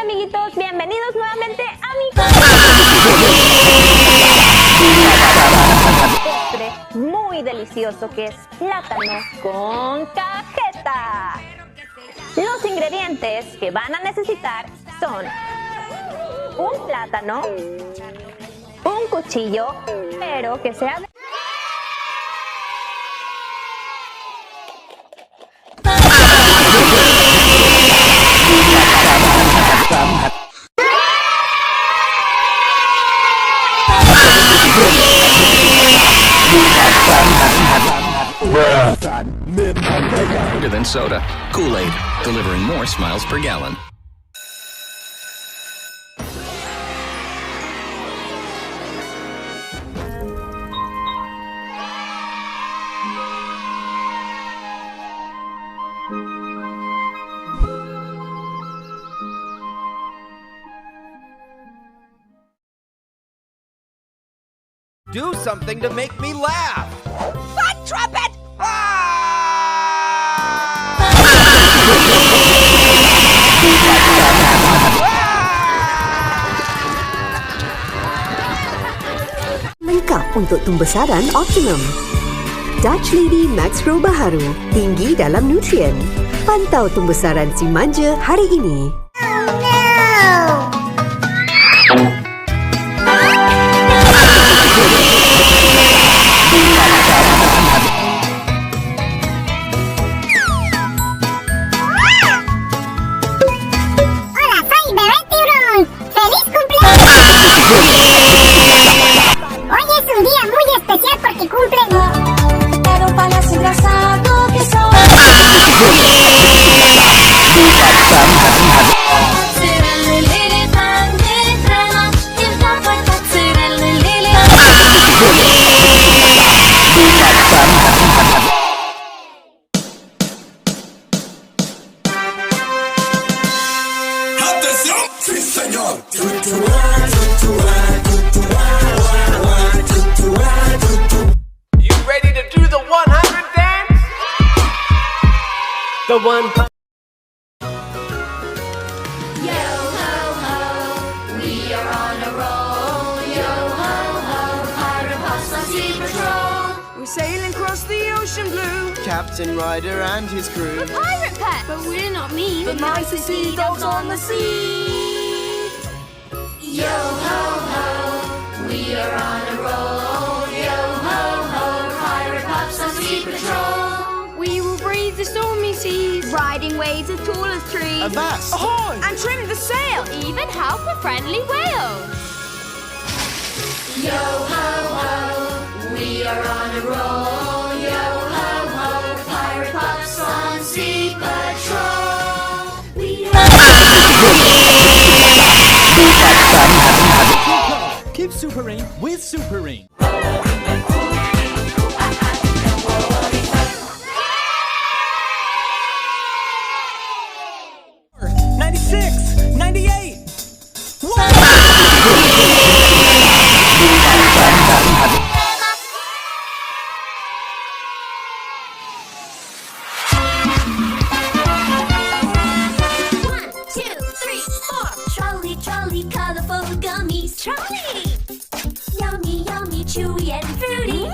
Hola amiguitos, bienvenidos nuevamente a mi postre muy delicioso que es plátano con cajeta. Los ingredientes que van a necesitar son un plátano, un cuchillo, pero que sea de... Bigger than soda. Kool-Aid, delivering more smiles per gallon. Do something to make me laugh! Fun trumpet! Lengkap untuk tumbesaran optimum. Dutch Lady Max Pro baharu, tinggi dalam nutrien. Pantau tumbesaran si manja hari ini. You ready to do the 100 dance? The 100. Yo ho ho, we are on a roll. Yo ho ho, Pirate Puffs on sea patrol. We're sailing across the ocean blue. Captain Ryder and his crew. Pirate pets, but we're not mean. The nicest seagulls on the sea. Yo ho ho, we are on a roll. Yo ho ho, Pirate Puffs on sea patrol. We will brave the stormy seas, riding waves as tall as trees, Avast! Ahoy! And trim the sail. even help a friendly whale. Yo ho ho, we are on a roll. Yo ho ho, Pirate Puffs on sea patrol. We Keep supering with Superring. 96, 98. One, two, three, four. Trolley, trolley, colorful gummies. Trolley! Yummy, yummy, chewy and fruity.